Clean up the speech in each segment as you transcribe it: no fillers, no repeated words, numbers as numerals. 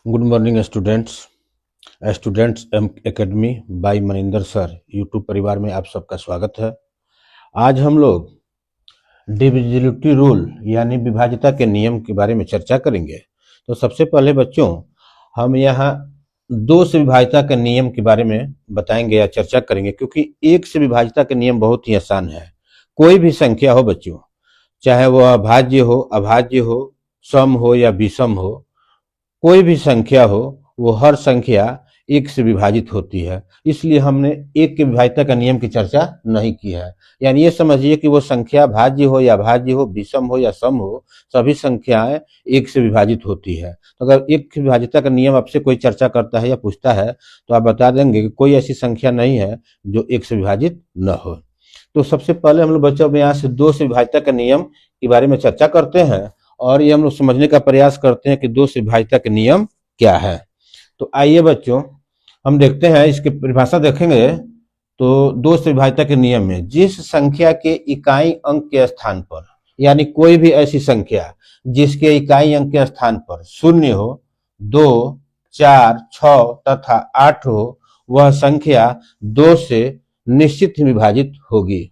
Good morning students academy by Maninder sir YouTube परिवार में आप सबका स्वागत है। आज हम लोग डिविजिबिलिटी रूल यानी विभाज्यता के नियम के बारे में चर्चा करेंगे। तो सबसे पहले बच्चों हम यहाँ दो से विभाज्यता के नियम के बारे में बताएंगे या चर्चा करेंगे, क्योंकि एक से विभाज्यता के नियम बहुत ही आसान है। कोई भी संख्या हो बच्चों, चाहे वह अभाज्य हो, सम हो या विषम हो, कोई भी संख्या हो वो हर संख्या एक से विभाजित होती है। इसलिए हमने एक के विभाज्यता का नियम की चर्चा नहीं की है। यानी ये समझिए कि वो संख्या भाज्य हो या अभाज्य हो, विषम हो या सम हो, सभी संख्याएं एक से विभाजित होती है। तो अगर एक की विभाज्यता का नियम आपसे कोई चर्चा करता है या पूछता है तो आप बता देंगे कि कोई ऐसी संख्या नहीं है जो एक से विभाजित न हो। तो सबसे पहले हम लोग बच्चों में यहाँ से दो से विभाज्यता के नियम के बारे में चर्चा करते हैं और ये हम लोग समझने का प्रयास करते हैं कि दो से विभाज्यता के नियम क्या है। तो आइए बच्चों हम देखते हैं, इसकी परिभाषा देखेंगे। तो दो से विभाज्यता के नियम में जिस संख्या के इकाई अंक के स्थान पर, यानी कोई भी ऐसी संख्या जिसके इकाई अंक के स्थान पर 0 हो, 2, 4, 6 तथा 8 हो, वह संख्या 2 से निश्चित ही विभाजित होगी।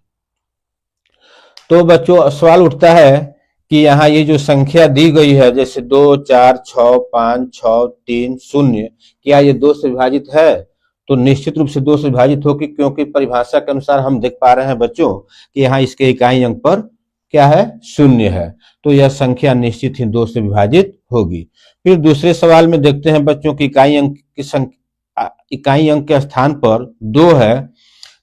तो बच्चों सवाल उठता है कि यहाँ ये जो संख्या दी गई है, जैसे 2, 4, 6, 5, 6, 3, 0, क्या ये 2 से विभाजित है? तो निश्चित रूप से 2 से विभाजित होगी, क्योंकि परिभाषा के अनुसार हम देख पा रहे हैं बच्चों कि यहाँ इसके इकाई अंक पर क्या है? 0 है। तो यह संख्या निश्चित ही 2 से विभाजित होगी। फिर दूसरे सवाल में देखते हैं बच्चों की इकाई अंक के स्थान पर 2 है।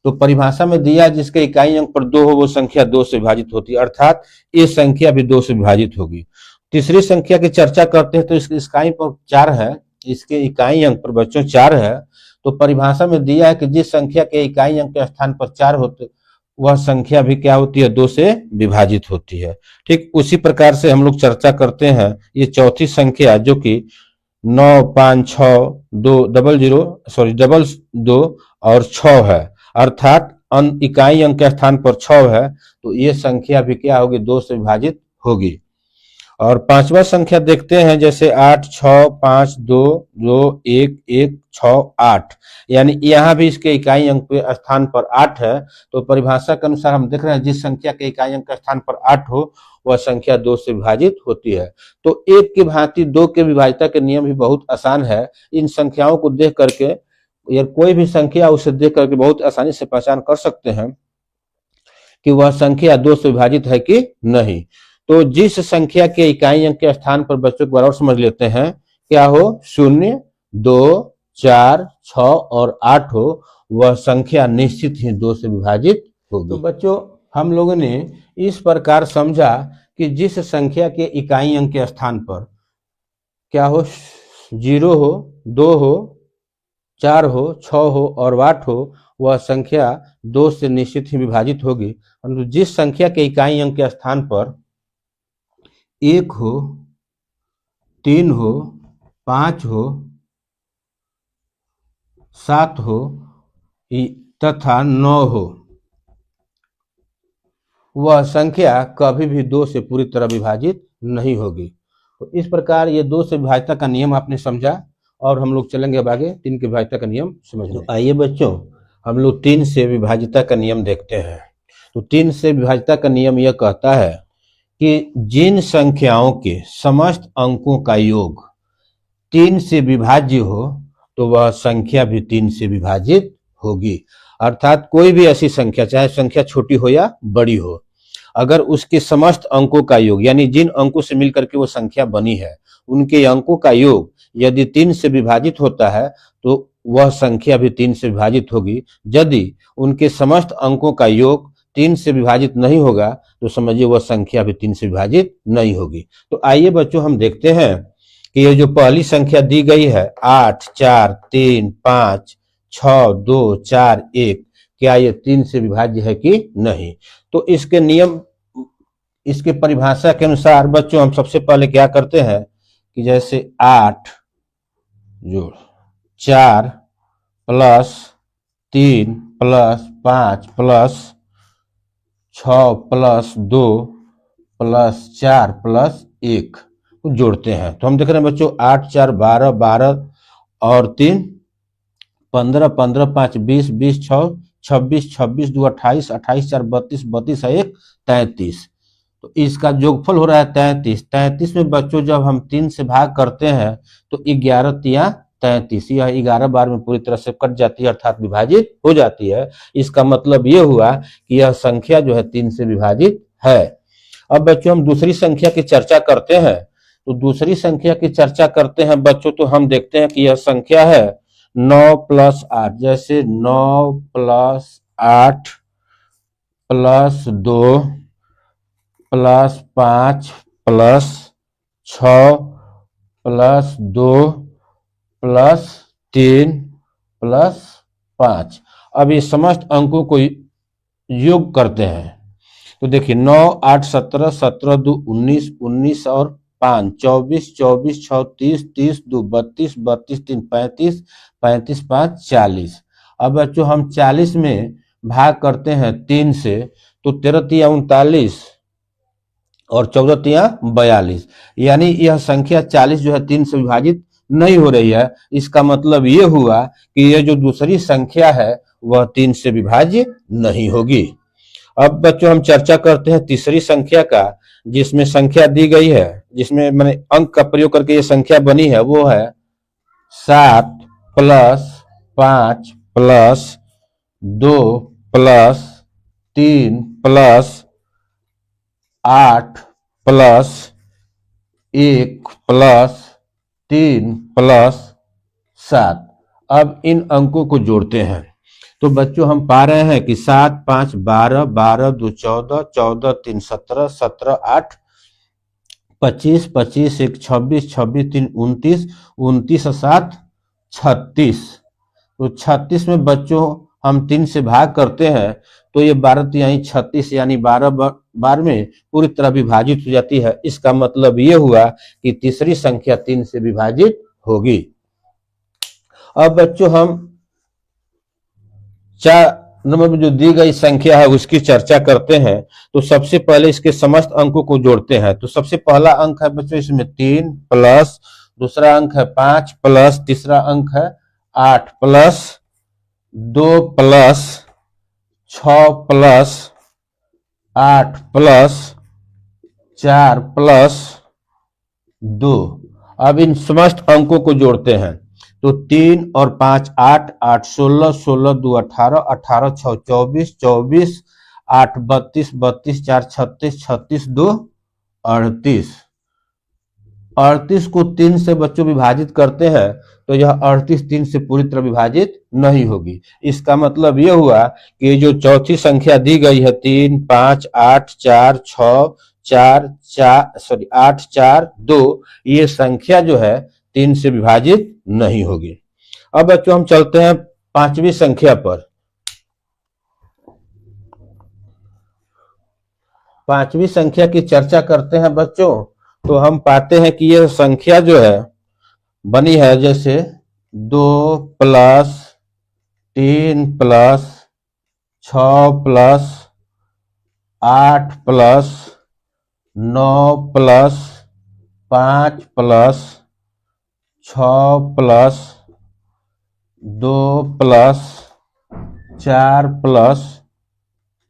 तो परिभाषा में दिया जिसके इकाई अंक पर 2 हो वो संख्या 2 से विभाजित होती है, अर्थात ये संख्या भी 2 से विभाजित होगी। तीसरी संख्या की चर्चा करते हैं तो इसके इकाई पर 4 है, इसके इकाई अंक पर बच्चों 4 है। तो परिभाषा में दिया है कि जिस संख्या के इकाई अंक के स्थान पर 4 होते वह संख्या भी क्या होती है? 2 से विभाजित होती है। ठीक उसी प्रकार से हम लोग चर्चा करते हैं ये चौथी संख्या जो कि 9, 5, 6, 2 और 6 है, अर्थात इकाई अंक के स्थान पर 6 है। तो ये संख्या भी क्या होगी? 2 से विभाजित होगी। और पांचवा संख्या देखते हैं, जैसे 8, 6, 5, 2, 2, 1, 1, 6, 8, यानी यहाँ भी इसके इकाई अंक के स्थान पर 8 है। तो परिभाषा के अनुसार हम देख रहे हैं जिस संख्या के इकाई अंक के स्थान पर 8 हो वह संख्या 2 से विभाजित होती है। तो एक की भांति दो के विभाज्यता के नियम भी बहुत आसान है। इन संख्याओं को देख करके या कोई भी संख्या उसे देख करके बहुत आसानी से पहचान कर सकते हैं कि वह संख्या 2 से विभाजित है कि नहीं। तो जिस संख्या के इकाई अंक के स्थान पर बच्चों को बराबर समझ लेते हैं, क्या हो? 0, 2, 4, 6 और 8 हो, वह संख्या निश्चित ही 2 से विभाजित होगी। तो बच्चों हम लोगों ने इस प्रकार समझा कि जिस संख्या के इकाई अंक के स्थान पर क्या हो? 0 हो, 2 हो, 4 हो, 6 हो और 8 हो, वह संख्या 2 से निश्चित ही विभाजित होगी। परंतु जिस संख्या के इकाई अंक के स्थान पर 1 हो, 3 हो, 5 हो, 7 हो तथा 9 हो, वह संख्या कभी भी 2 से पूरी तरह विभाजित नहीं होगी। तो इस प्रकार ये 2 से विभाज्यता का नियम आपने समझा और हम लोग चलेंगे अब आगे 3 के विभाज्यता का नियम समझने। तो आइए बच्चों हम लोग 3 से विभाज्यता का नियम देखते हैं। तो 3 से विभाज्यता का नियम यह कहता है कि जिन संख्याओं के समस्त अंकों का योग 3 से विभाज्य हो तो वह संख्या भी 3 से विभाजित होगी। अर्थात कोई भी ऐसी संख्या, चाहे संख्या छोटी हो या बड़ी हो, अगर उसके समस्त अंकों का योग यानी जिन अंकों से मिलकर के वो संख्या बनी है उनके अंकों का योग यदि 3 से विभाजित होता है तो वह संख्या भी 3 से विभाजित होगी। यदि उनके समस्त अंकों का योग 3 से विभाजित नहीं होगा तो समझिए वह संख्या भी 3 से विभाजित नहीं होगी। तो आइए बच्चों हम देखते हैं कि ये जो पहली संख्या दी गई है 8, 4, 3, 5, 6, 2, 4, 1, क्या ये 3 से विभाज्य है कि नहीं? तो इसके नियम, इसके परिभाषा के अनुसार बच्चों हम सबसे पहले क्या करते हैं कि जैसे 8 जोड़ 4 plus 3 plus 5 plus 6 plus 2 plus 4 plus 1 को जोड़ते हैं। तो हम देख रहे हैं बच्चों 8 4 12, 12 और 3 15, 15 5 20, 20 6 26, 26 2 28, 28 4 32, 32 है 1 33। तो इसका जोगफल हो रहा है 33। 33 में बच्चों जब हम 3 से भाग करते हैं तो 11 तिया 33, यह 11 बार में पूरी तरह से कट जाती है अर्थात विभाजित हो जाती है। इसका मतलब ये हुआ कि यह संख्या जो है 3 से विभाजित है। अब बच्चों हम दूसरी संख्या की चर्चा करते हैं। तो दूसरी संख्या की चर्चा करते हैं बच्चों, तो हम देखते हैं कि यह संख्या है 9 प्लस 8। जैसे 9 plus 8 plus 2 plus 5 plus 6 plus 2 plus 3 plus 5। अब ये समस्त अंकों को योग करते हैं। तो देखिए 9 8 17, 17 2 19, 19 और 5 24, 24 6 30, 30 2 32, 32 3 35, 35 5 40। अब बच्चों हम 40 में भाग करते हैं 3 से, तो 13 तिया 39 और 14 तिया 42, यानी यह संख्या 40 जो है 3 से विभाजित नहीं हो रही है। इसका मतलब ये हुआ कि यह जो दूसरी संख्या है वह 3 से विभाज्य नहीं होगी। अब बच्चों हम चर्चा करते हैं तीसरी संख्या का, जिसमें संख्या दी गई है, जिसमें मैंने अंक का प्रयोग करके ये संख्या बनी है, वो है 7 plus 5 plus 2 plus 3 plus 8 plus 1 plus 3 plus 7। अब इन अंकों को जोड़ते हैं। तो बच्चों हम पा रहे हैं कि 7 5 12, 12 2 14, 14 3 17, 17 8 25, 25 1 26, 26 3 29, 29 और 7 36। तो 36 में बच्चों हम 3 से भाग करते हैं तो ये 12 तिहाई 36 यानी 12 बार में पूरी तरह विभाजित हो जाती है। इसका मतलब ये हुआ कि तीसरी संख्या 3 से विभाजित होगी। अब बच्चों हम 4 नंबर में जो दी गई संख्या है उसकी चर्चा करते हैं। तो सबसे पहले इसके समस्त अंकों को जोड़ते हैं। तो सबसे पहला अंक है बच्चों इसमें 3 प्लस, दूसरा अंक है 5 प्लस, तीसरा अंक है 8 plus 2 plus 6 plus 8 plus 4 plus 2। अब इन समस्त अंकों को जोड़ते हैं। तो 3 और 5 8, 8 16, 16 2 18, 18 6 24, 24 8 32, 32 4 36, 36 2 38। 38 को 3 से बच्चों विभाजित करते हैं तो यह 38 3 से पूरी तरह विभाजित नहीं होगी। इसका मतलब यह हुआ कि जो चौथी संख्या दी गई है 3 5 8 4 6 4 8 4 2, ये संख्या जो है 3 से विभाजित नहीं होगी। अब बच्चों हम चलते हैं पांचवी संख्या पर। पांचवी संख्या की चर्चा करते हैं बच्चों। तो हम पाते हैं कि यह संख्या जो है बनी है जैसे 2 plus 3 plus 6 plus 8 plus 9 plus 5 plus 6 plus 2 plus 4 plus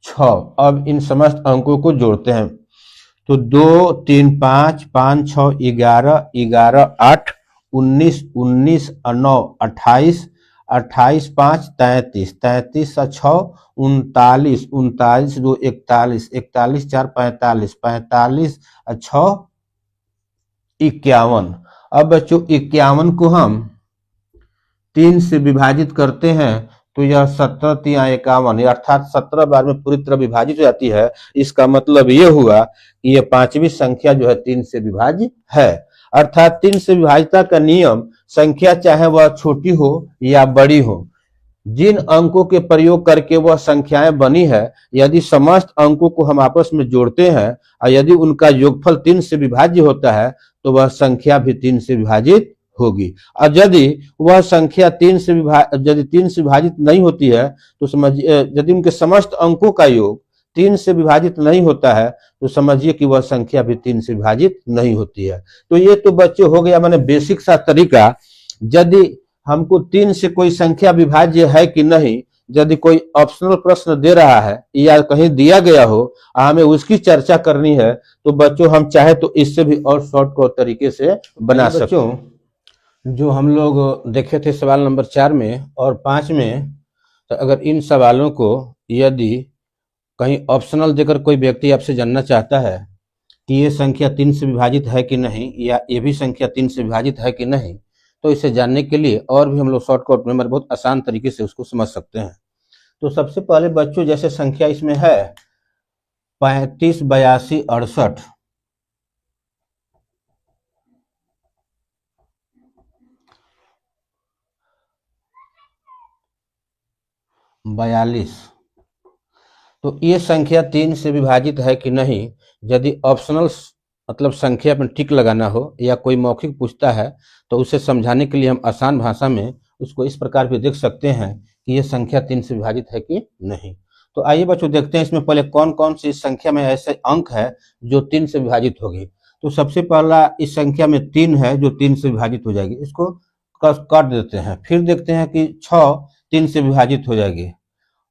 6। अब इन समस्त अंकों को जोड़ते हैं। तो 2 3 5 5 6 11, 11 8 19, 19 9 28, 28 5 33, 33 और 6 39, 39 2 41, 41 4 45, 45 और 6 51। अब बच्चों 51 को हम 3 से विभाजित करते हैं तो यह 17 तिया 51 अर्थात 17 बार में पूरी तरह विभाजित हो जाती है। इसका मतलब ये हुआ कि यह पांचवी संख्या जो है 3 से विभाज्य है। अर्थात 3 से विभाज्यता का नियम संख्या चाहे वह छोटी हो या बड़ी हो, जिन अंकों के प्रयोग करके वह संख्याएं बनी है, यदि समस्त अंकों को हम आपस में जोड़ते हैं और यदि उनका योगफल 3 से विभाज्य होता है तो वह संख्या भी 3 से विभाजित होगी। और यदि वह संख्या 3 से विभाजित नहीं होती है तो समझिए यदि उनके समस्त अंकों का योग 3 से विभाजित नहीं होता है तो समझिए कि वह संख्या भी 3 से विभाजित नहीं होती है। तो ये तो बच्चे हो गया मैंने बेसिक सा तरीका। यदि हमको 3 से कोई संख्या विभाज्य है कि नहीं, यदि कोई ऑप्शनल प्रश्न दे रहा है या कहीं दिया गया हो, हमें उसकी चर्चा करनी है, तो बच्चों हम चाहे तो इससे भी और शॉर्टकट तरीके से बना सकते हैं। जो हम लोग देखे थे सवाल नंबर 4 में और 5 में, तो अगर इन सवालों को यदि कहीं ऑप्शनल देकर कोई व्यक्ति आपसे जानना चाहता है कि ये संख्या 3 से विभाजित है कि नहीं, या ये भी संख्या 3 से विभाजित है कि नहीं, तो इसे जानने के लिए और भी हम लोग शॉर्टकट में बहुत आसान तरीके से उसको समझ सकते हैं। तो सबसे पहले बच्चों, जैसे संख्या इसमें है 35, 82, 68, बयालीस, तो ये संख्या 3 से विभाजित है कि नहीं, यदि ऑप्शनल मतलब संख्या में टिक लगाना हो या कोई मौखिक पूछता है तो उसे समझाने के लिए हम आसान भाषा में उसको इस प्रकार भी देख सकते हैं कि ये संख्या 3 से विभाजित है कि नहीं। तो आइए बच्चों देखते हैं इसमें पहले कौन कौन सी इस संख्या में ऐसे अंक है जो 3 से विभाजित होगी। तो सबसे पहला इस संख्या में 3 है जो 3 से विभाजित हो जाएगी, इसको काट देते हैं। फिर देखते हैं कि 6 3 से विभाजित हो जाएगी,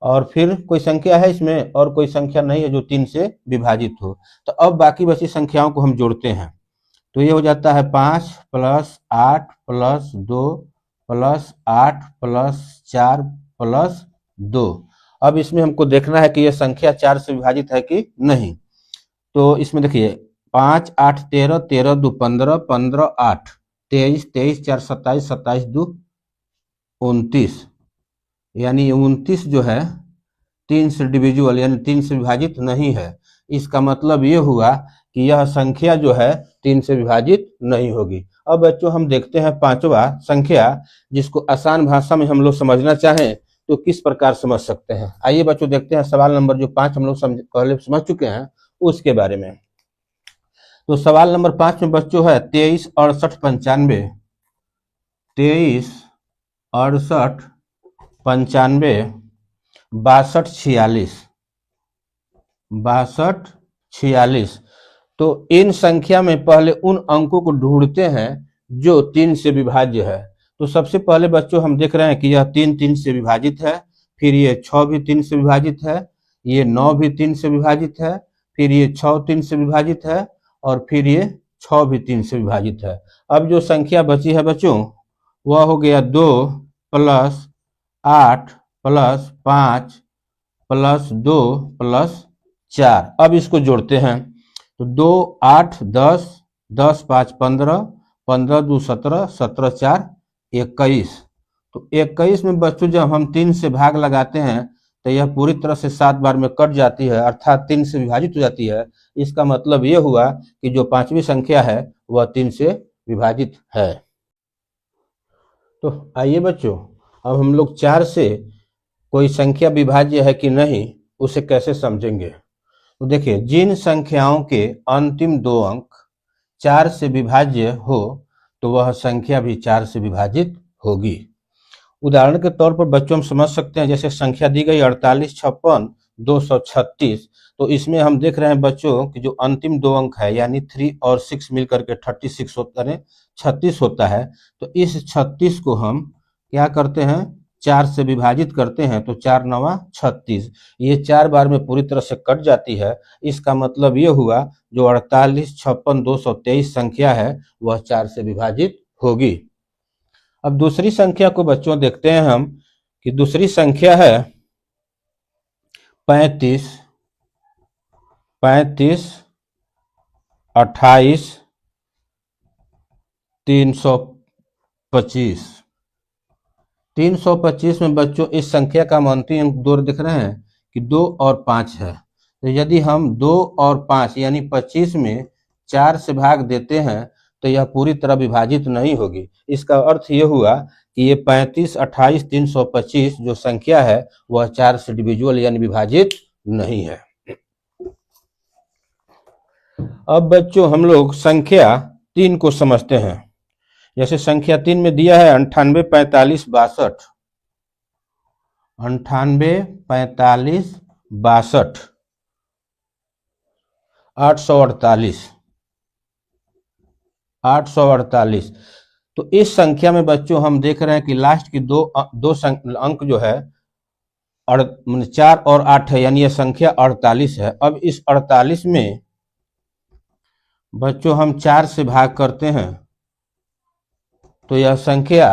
और फिर कोई संख्या है इसमें और कोई संख्या नहीं है जो 3 से विभाजित हो। तो अब बाकी बची संख्याओं को हम जोड़ते हैं, तो ये हो जाता है 5 + 8 + 2 + 8 + 4 + 2। अब इसमें हमको देखना है कि यह संख्या 4 से विभाजित है कि नहीं। तो इसमें देखिए 5 8 13, 13 2 15, 15 8 23, 23 4 27, 27 2 29, यानी 29 जो है 3 से डिविजिबल यानी 3 से विभाजित नहीं है। इसका मतलब ये हुआ कि यह संख्या जो है 3 से विभाजित नहीं होगी। अब बच्चों हम देखते हैं पांचवा संख्या, जिसको आसान भाषा में हम लोग समझना चाहें तो किस प्रकार समझ सकते हैं। आइए बच्चों देखते हैं सवाल नंबर जो 5 हम लोग पहले समझ चुके हैं उसके बारे में। तो सवाल नंबर 5 में बच्चों है 23 68 95, 23 68 95, 62 46, 62 46। तो इन संख्या में पहले उन अंकों को ढूंढते हैं जो 3 से विभाज्य है। तो सबसे पहले बच्चों हम देख रहे हैं कि यह 3 3 से विभाजित है, फिर ये 6 भी 3 से विभाजित है, ये 9 भी 3 से विभाजित है, फिर ये 6 3 से विभाजित है, और फिर ये 6 भी 3 से विभाजित है। अब जो संख्या बची है बच्चों वह हो गया 2 + 8 + 5 + 2 + 4। अब इसको जोड़ते हैं, तो 2 8 10, 10 5 15, 15 2 17, 17 4 21। तो 21 में बच्चों जब हम 3 से भाग लगाते हैं तो यह पूरी तरह से 7 बार में कट जाती है, अर्थात 3 से विभाजित हो जाती है। इसका मतलब ये हुआ कि जो पांचवी संख्या है वह 3 से विभाजित है। तो आइए बच्चों अब हम लोग 4 से कोई संख्या विभाज्य है कि नहीं उसे कैसे समझेंगे। तो देखिए, जिन संख्याओं के अंतिम 2 अंक 4 से विभाज्य हो तो वह संख्या भी 4 से विभाजित होगी। उदाहरण के तौर पर बच्चों हम समझ सकते हैं, जैसे संख्या दी गई 48 56 236। तो इसमें हम देख रहे हैं बच्चों कि जो अंतिम 2 अंक है यानी 3 और 6 मिलकर के 36 होता है, 36 होता है। तो इस 36 को हम क्या करते हैं, 4 से विभाजित करते हैं, तो 4 9 36, ये 4 बार में पूरी तरह से कट जाती है। इसका मतलब ये हुआ जो 48 56 223 संख्या है वह 4 से विभाजित होगी। अब दूसरी संख्या को बच्चों देखते हैं हम कि दूसरी संख्या है 35 28 325। 325 में बच्चों इस संख्या का हम अंतिम अंक 2 दिख रहे हैं कि 2 और 5 है। तो यदि हम 2 और 5 यानी 25 में 4 से भाग देते हैं तो यह पूरी तरह विभाजित नहीं होगी। इसका अर्थ यह हुआ कि ये 35 28 325 जो संख्या है वह 4 से डिविजिबल यानी विभाजित नहीं है। अब बच्चों हम लोग संख्या 3 को समझते हैं। जैसे संख्या 3 में दिया है 98 45 62, 98 45 62। 848। 848। तो इस संख्या में बच्चों हम देख रहे हैं कि लास्ट की दो अंक जो है 4 और 8 है, यानी यह संख्या 48 है। अब इस 48 में बच्चों हम 4 से भाग करते हैं तो यह संख्या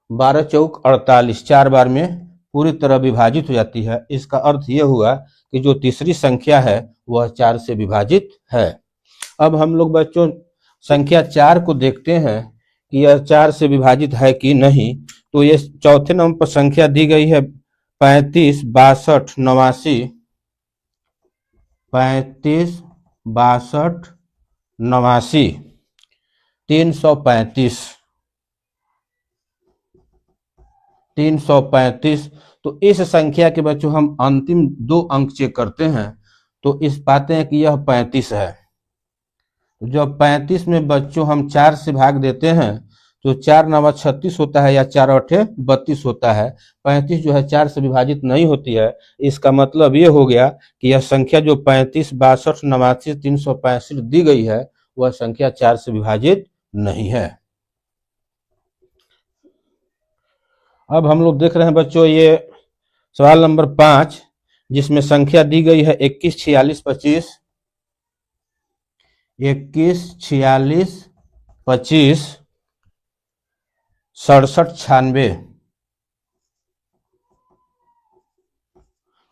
12 चौक 48 4 बार में पूरी तरह विभाजित हो जाती है। इसका अर्थ यह हुआ कि जो तीसरी संख्या है वह 4 से विभाजित है। अब हम लोग बच्चों संख्या 4 को देखते हैं कि यह 4 से विभाजित है कि नहीं। तो ये चौथे नंबर पर संख्या दी गई है 35 62 89। 35 62 89 335। 335। तो इस संख्या के बच्चों हम अंतिम 2 अंक चेक करते हैं तो इस पाते हैं कि यह 35 है। जब 35 में बच्चों हम 4 से भाग देते हैं तो 4 9 36 होता है या 4 8 32 होता है। 35 जो है 4 से विभाजित नहीं होती है। इसका मतलब ये हो गया कि यह संख्या जो 35 62 89 365 दी गई है वह संख्या 4 से विभाजित नहीं है। अब हम लोग देख रहे हैं बच्चों ये सवाल नंबर 5 जिसमें संख्या दी गई है 21 46 25। 21 46 25 67 96।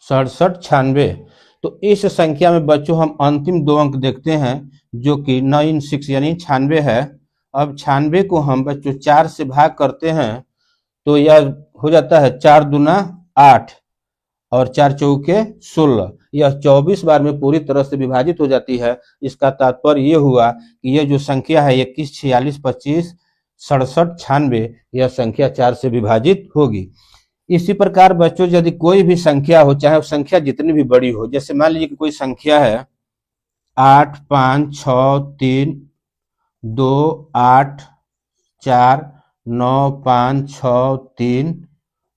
67 96। तो इस संख्या में बच्चों हम अंतिम 2 अंक देखते हैं जो कि 96 यानी 96 है। अब 96 को हम बच्चों 4 से भाग करते हैं तो यह हो जाता है 4 दूना 8 और 4 चौके 16। यह 24 बार में पूरी तरह से विभाजित हो जाती है। इसका तात्पर्य ये हुआ कि यह जो संख्या है 21 46 25 67 96 यह संख्या 4 से विभाजित होगी। इसी प्रकार बच्चों यदि कोई भी संख्या हो चाहे संख्या जितनी भी बड़ी हो, जैसे मान लीजिए कि कोई संख्या है 8 5 6 3 2 8 4 9 5 6 3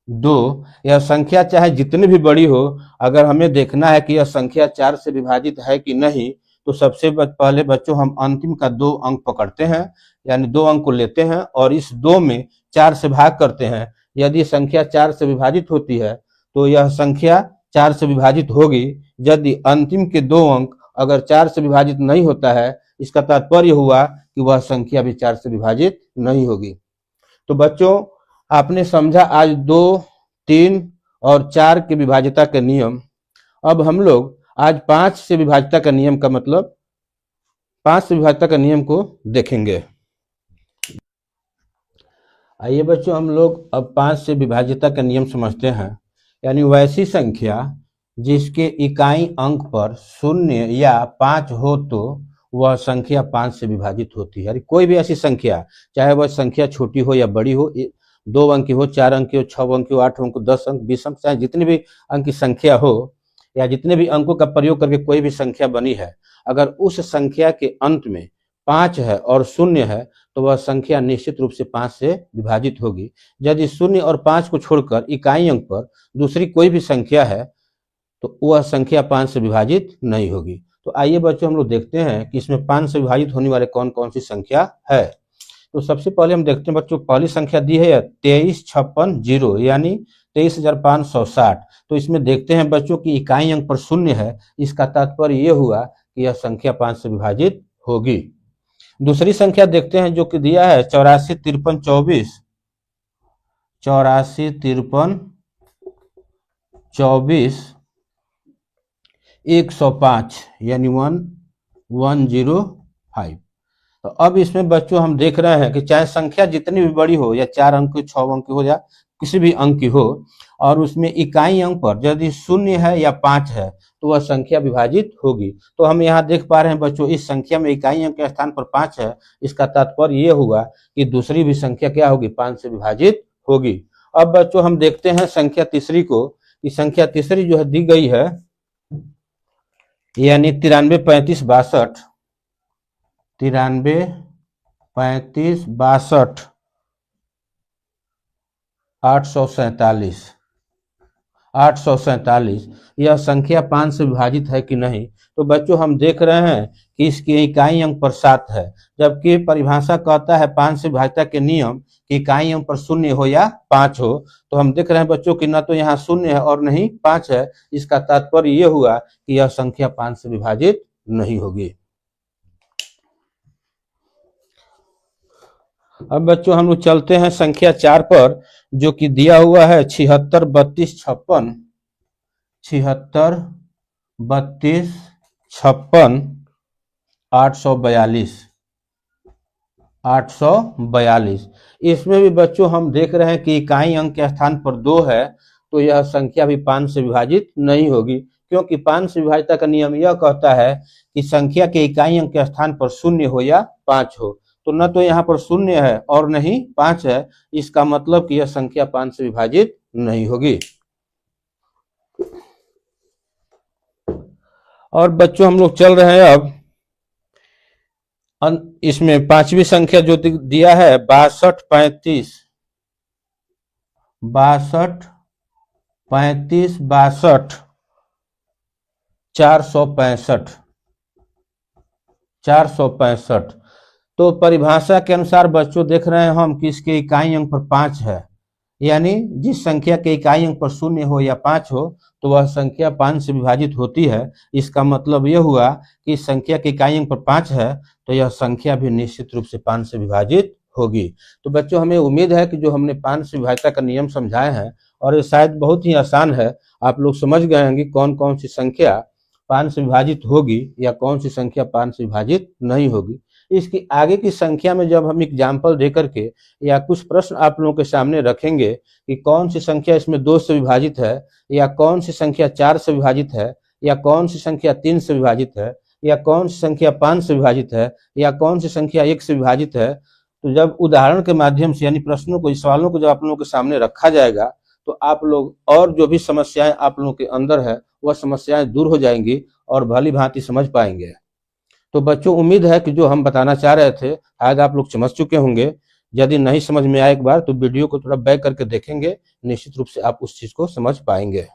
2। यह संख्या चाहे जितनी भी बड़ी हो, अगर हमें देखना है कि यह संख्या 4 से विभाजित है कि नहीं तो सबसे पहले बच्चों हम अंतिम का 2 अंक पकड़ते हैं, यानी 2 अंक को लेते हैं और इस 2 में 4 से भाग करते हैं। यदि संख्या 4 से विभाजित होती है तो यह संख्या 4 से विभाजित होगी। यदि अंतिम के 2 अंक अगर 4 से विभाजित नहीं होता है इसका तात्पर्य हुआ कि वह संख्या भी 4 से विभाजित नहीं होगी। तो बच्चों आपने समझा आज 2 3 और 4 के विभाज्यता के नियम। अब हम लोग आज 5 से विभाज्यता का नियम का मतलब 5 से विभाज्यता का नियम को देखेंगे। आइए बच्चों हम लोग अब 5 से विभाज्यता का नियम समझते हैं। यानी वैसी संख्या जिसके इकाई अंक पर 0 या 5 हो तो वह संख्या 5 से विभाजित होती है। यानी कोई भी ऐसी संख्या चाहे वह संख्या छोटी हो या बड़ी हो, 2 अंक की हो 4 अंक की हो 6 अंक की हो 8 अंक की 10 अंक 20 अंक चाहे जितनी भी अंक की संख्या हो या जितने भी अंकों का प्रयोग करके कोई भी संख्या बनी है, अगर उस संख्या के अंत में 5 है और 0 है तो वह संख्या निश्चित रूप से 5 से विभाजित होगी। यदि 0 और 5 को छोड़कर इकाई अंक पर दूसरी कोई भी संख्या है तो वह संख्या 5 से विभाजित नहीं होगी। तो आइए बच्चों हम लोग देखते हैं कि इसमें 5 से विभाजित होने वाले कौन कौन सी संख्या है। तो सबसे पहले हम देखते हैं बच्चों पहली संख्या दी है 23 56 0 यानी 23,560। तो इसमें देखते हैं बच्चों की इकाई अंक पर 0 है। इसका तात्पर्य यह हुआ कि यह संख्या 5 से विभाजित होगी। दूसरी संख्या देखते हैं जो कि दिया है 84 53 24। 84 53 24 105 यानी 1105। तो अब इसमें बच्चों हम देख रहे हैं कि चाहे संख्या जितनी भी बड़ी हो या 4 अंक की 6 अंक की हो या किसी भी अंक की हो और उसमें इकाई अंक पर यदि 0 है या 5 है तो वह संख्या विभाजित होगी। तो हम यहाँ देख पा रहे हैं बच्चों इस संख्या में इकाई अंक के स्थान पर 5 है। इसका तात्पर्य ये हुआ कि दूसरी भी संख्या क्या होगी 5 से विभाजित होगी। अब बच्चों हम देखते हैं संख्या तीसरी को। इस संख्या तीसरी जो है दी गई है यानी 93 35 62। 93 35 62 847। 847। यह संख्या 5 से विभाजित है कि नहीं। तो बच्चों हम देख रहे हैं कि इसकी इकाई अंक पर 7 है, जबकि परिभाषा कहता है 5 से विभाज्यता के नियम कि इकाई अंक पर 0 हो या 5 हो। तो हम देख रहे हैं बच्चों कि न तो यहाँ 0 है और नहीं 5 है। इसका तात्पर्य यह हुआ कि यह संख्या 5 से विभाजित नहीं होगी। अब बच्चों हम लोग चलते हैं संख्या 4 पर, जो कि दिया हुआ है 76 32 56। 76 32 56 842। 842। इसमें भी बच्चों हम देख रहे हैं कि इकाई अंक के स्थान पर 2 है, तो यह संख्या भी 5 से विभाजित नहीं होगी, क्योंकि 5 से विभाज्यता का नियम यह कहता है कि संख्या के इकाई अंक के स्थान पर 0 हो या 5 हो। तो न तो यहाँ पर 0 है और नहीं 5 है। इसका मतलब कि यह संख्या 5 से विभाजित नहीं होगी। और बच्चों हम लोग चल रहे हैं अब इसमें पांचवी संख्या जो दिया है 62 35। 62 35 62 465। 465। तो परिभाषा के अनुसार बच्चों देख रहे हैं हम कि इसके इकाई अंक पर 5 है, यानी जिस संख्या के इकाई अंक पर 0 हो या 5 हो तो वह संख्या 5 से विभाजित होती है। इसका मतलब यह हुआ कि इस संख्या के इकाई अंक पर 5 है, तो यह संख्या भी निश्चित रूप से 5 से विभाजित होगी। तो बच्चों हमें उम्मीद है कि जो हमने 5 से विभाज्यता का नियम समझाए हैं, और ये शायद बहुत ही आसान है, आप लोग समझ गए हैं कि कौन कौन सी संख्या 5 से विभाजित होगी या कौन सी संख्या 5 से विभाजित नहीं होगी। इसकी आगे की संख्या में जब हम एग्जाम्पल दे करके या कुछ प्रश्न आप लोगों के सामने रखेंगे कि कौन सी संख्या इसमें 2 से विभाजित है, या कौन सी संख्या 4 से विभाजित है, या कौन सी संख्या 3 से विभाजित है, या कौन सी संख्या 5 से विभाजित है, या कौन सी संख्या 1 से विभाजित है, तो जब उदाहरण के माध्यम से यानी प्रश्नों को, सवालों को जब आप लोगों के सामने रखा जाएगा तो आप लोग और जो भी समस्याएं आप लोगों के अंदर है वह समस्याएं दूर हो जाएंगी और भली भांति समझ पाएंगे। तो बच्चों उम्मीद है कि जो हम बताना चाह रहे थे शायद आप लोग समझ चुके होंगे। यदि नहीं समझ में आए एक बार तो वीडियो को थोड़ा बैक करके देखेंगे, निश्चित रूप से आप उस चीज को समझ पाएंगे।